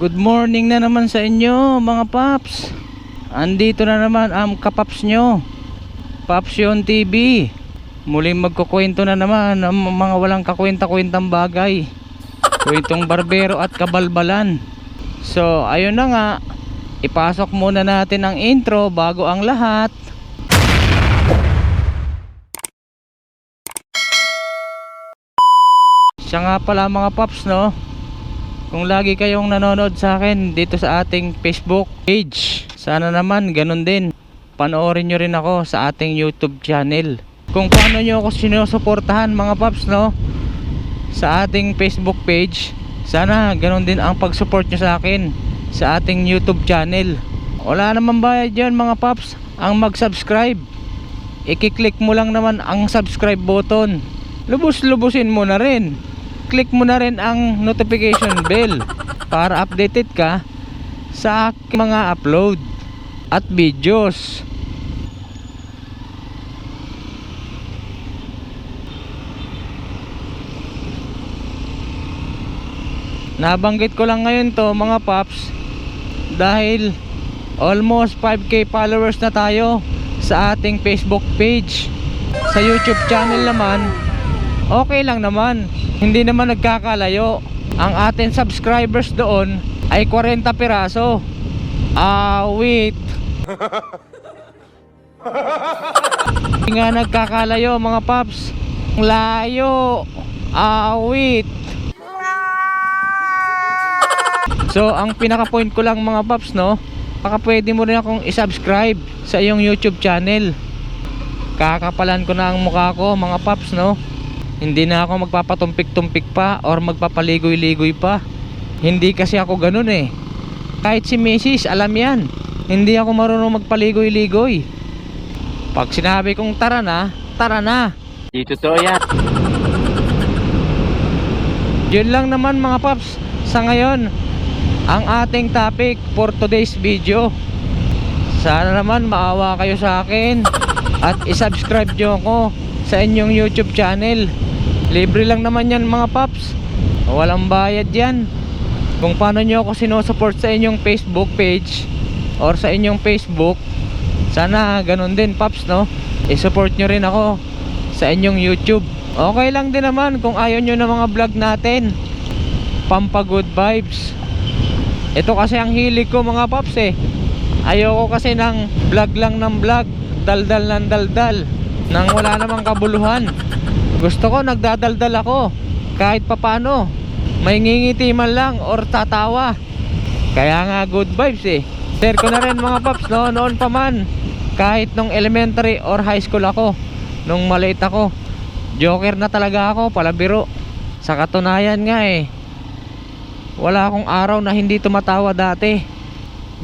Good morning na naman sa inyo mga paps. Andito na naman ang kapaps nyo, Paps Yon TV. Muling magkukwento na naman ang mga walang kakwenta-kwentang bagay, kwentong barbero at kabalbalan. So ayun na nga, ipasok muna natin ang intro bago ang lahat. Siya nga pala mga paps, no, kung lagi kayong nanonood sa akin dito sa ating Facebook page, sana naman ganun din panoorin nyo rin ako sa ating YouTube channel. Kung paano nyo ako sinusuportahan mga paps, no, sa ating Facebook page, sana ganun din ang pag-support nyo sa akin sa ating YouTube channel. Wala naman bayad yan mga paps ang mag-subscribe. I-click mo lang naman ang subscribe button. Lubos-lubusin mo na rin, click mo na rin ang notification bell para updated ka sa aking mga upload at videos. Nabanggit ko lang ngayon to mga paps dahil almost 5k followers na tayo sa ating Facebook page. Sa YouTube channel naman, okay lang naman, hindi naman nagkakalayo. Ang ating subscribers doon ay 40 piraso. Wait. Hindi nga nagkakalayo mga paps, layo. Wait. So ang pinaka point ko lang mga paps, no, baka pwede mo rin akong i-subscribe sa iyong YouTube channel. Kakapalan ko na ang mukha ko mga paps, no. Hindi na ako magpapatumpik-tumpik pa or magpapaligoy-ligoy pa. Hindi kasi ako ganun eh. Kahit si Mrs. alam yan, hindi ako marunong magpaligoy-ligoy. Pag sinabi kong tara na, tara na. Di totoo yan. Yun lang naman mga paps sa ngayon ang ating topic for today's video. Sana naman maawa kayo sa akin at isubscribe nyo ako sa inyong YouTube channel. Libre lang naman yan mga paps, walang bayad yan. Kung paano nyo ako sinusupport sa inyong Facebook page or sa inyong Facebook, sana ganun din paps, no, isupport nyo rin ako sa inyong YouTube. Okay lang din naman kung ayaw nyo na mga vlog natin, pampa good vibes. Ito kasi ang hilig ko mga paps eh. Ayoko kasi ng vlog lang ng vlog, daldal ng daldal, nang wala namang kabuluhan. Gusto ko nagdadaldal ako, kahit papano may ngingiti man lang or tatawa. Kaya nga good vibes eh. Share ko na rin mga paps, no, noon pa man, kahit nung elementary or high school ako, nung maliit ako, joker na talaga ako, palabiro. Sa katunayan nga eh, wala akong araw na hindi tumatawa dati.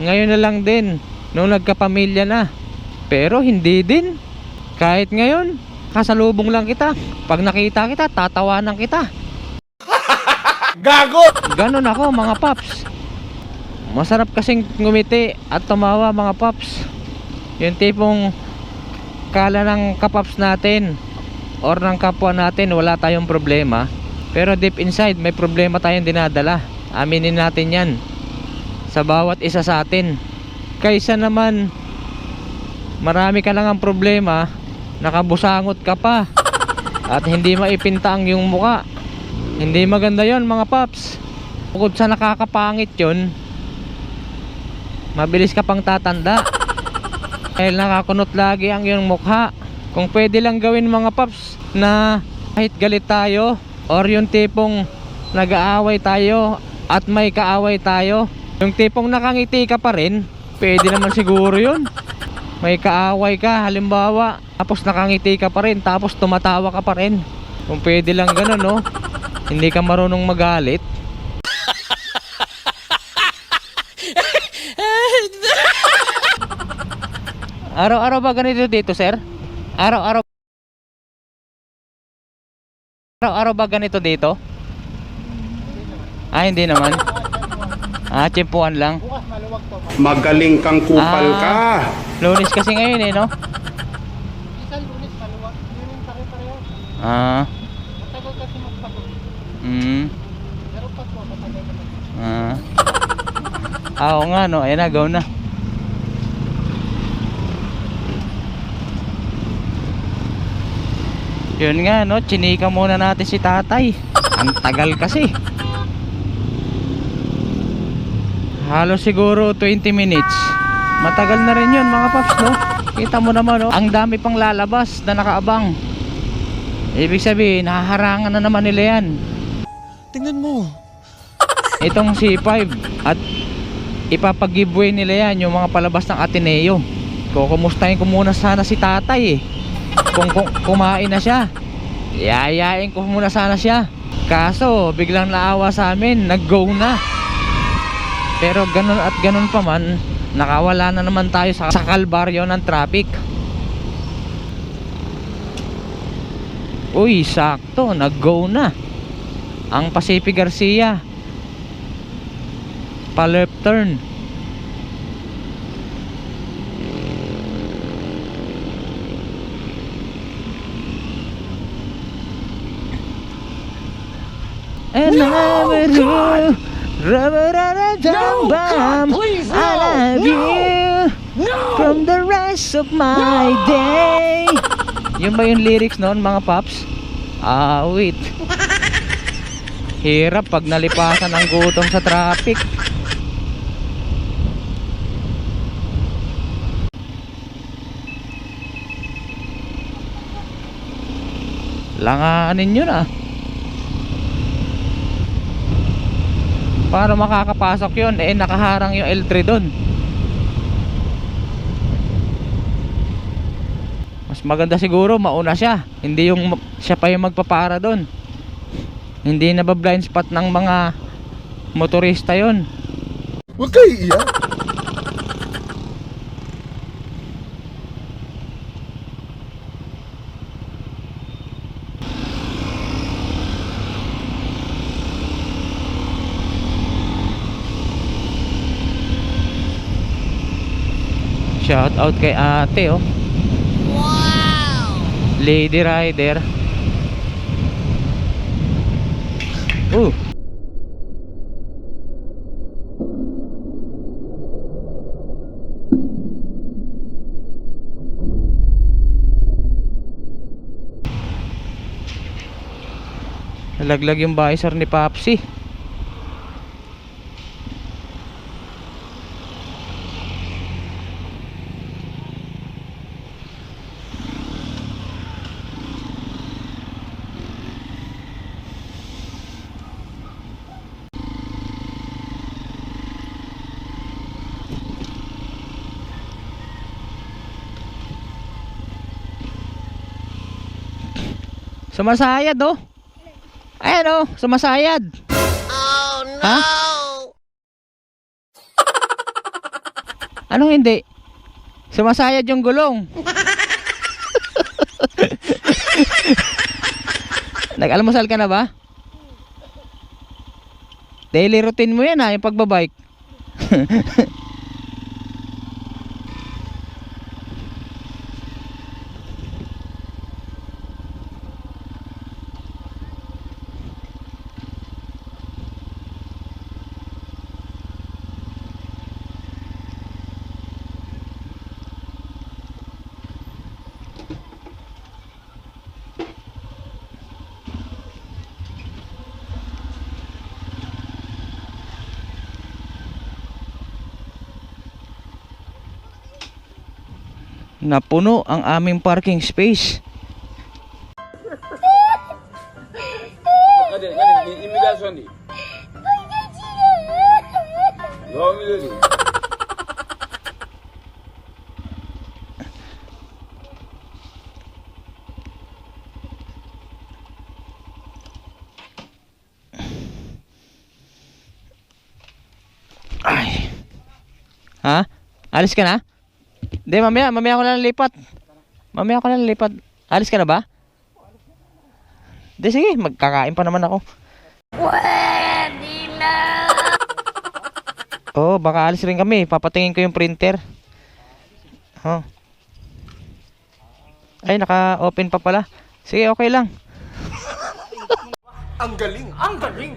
Ngayon na lang din nung nagkapamilya na. Pero hindi din. Kahit ngayon, kasalubong lang kita, pag nakita kita, tatawanan kita. Gago! Ganon ako mga paps. Masarap kasing ngumiti at tumawa mga paps. Yung tipong kala ng kapaps natin or ng kapwa natin wala tayong problema, pero deep inside may problema tayong dinadala. Aminin natin yan sa bawat isa sa atin. Kaysa naman marami ka lang ang problema, nakabusangot ka pa at hindi maipinta ang iyong muka. Hindi maganda yon mga paps. Bukod sa nakakapangit yon, mabilis ka pang tatanda dahil nakakunot lagi ang iyong mukha. Kung pwede lang gawin mga paps na kahit galit tayo or yung tipong nag-aaway tayo at may kaaway tayo, yung tipong nakangiti ka pa rin, pwede naman siguro yun. May kaaway ka halimbawa, tapos nakangiti ka pa rin, tapos tumatawa ka pa rin. Kung pwede lang ganun, no, hindi ka marunong magalit. Araw-araw ba ganito dito, sir? Araw-araw ba ganito dito? Hindi naman. Tsimpuan lang. Magaling kang kupal ka. Lunes kasi ngayon eh, no? Isang Lunes maluwag, yun yung pare-pareho. Matagal kasi magpagod. Mm. Pero pag mo, matagal naman. Oo nga no, ayan na, go na. Yun nga no, chinika muna natin si tatay. Ang tagal kasi. Halos siguro 20 minutes. Matagal na rin yun mga paps no. Kita mo naman no, ang dami pang lalabas na nakaabang. Ibig sabihin, nahaharangan na naman nila yan. Tingnan mo. Itong C5 at ipapag-giveaway nila yan yung mga palabas ng Ateneo. Kukumustahin ko muna sana si tatay eh. Kung kumain na siya, yayain ko muna sana siya. Kaso biglang naawa sa amin, nag-go na. Pero ganun at ganun pa man, nakawala na naman tayo sa kalbaryo ng traffic. Uy, sakto, nag-go na ang Pacific Garcia pa left turn. And I will do Ra-ra-ra-ra-dam-bam, I love you from the rest of my day. Yun ba yung lyrics noon mga paps? Wait. Hirap pag nalipasan ng gutom sa traffic. Langaanin yun ah. Para makakapasok yun, eh nakaharang yung L3 doon. Mas maganda siguro mauna siya, hindi yung siya pa yung magpapara doon. Hindi na ba blind spot ng mga motorista yon. Huwag kayo iiyak. Shout out kay ate oh. Wow! Lady rider. Nalaglag yung visor ni Papsi. Sumasayad oh. Ayan oh, sumasayad. Oh no. Ha? Anong hindi? Sumasayad yung gulong. Nag-almusal ka na ba? Daily routine mo yan ha, yung pagbabike. Napuno ang aming parking space. Ay. Ha? Alis ka na? Hindi, mamaya ko na lipat. Mamaya ko na lipat. Alis ka na ba? Hindi, sige, magkakain pa naman ako. Pwede na. Oo, baka alis rin kami. Papatingin ko yung printer. Oh. Ay, naka-open pa pala. Sige, okay lang. Ang galing! Ang galing!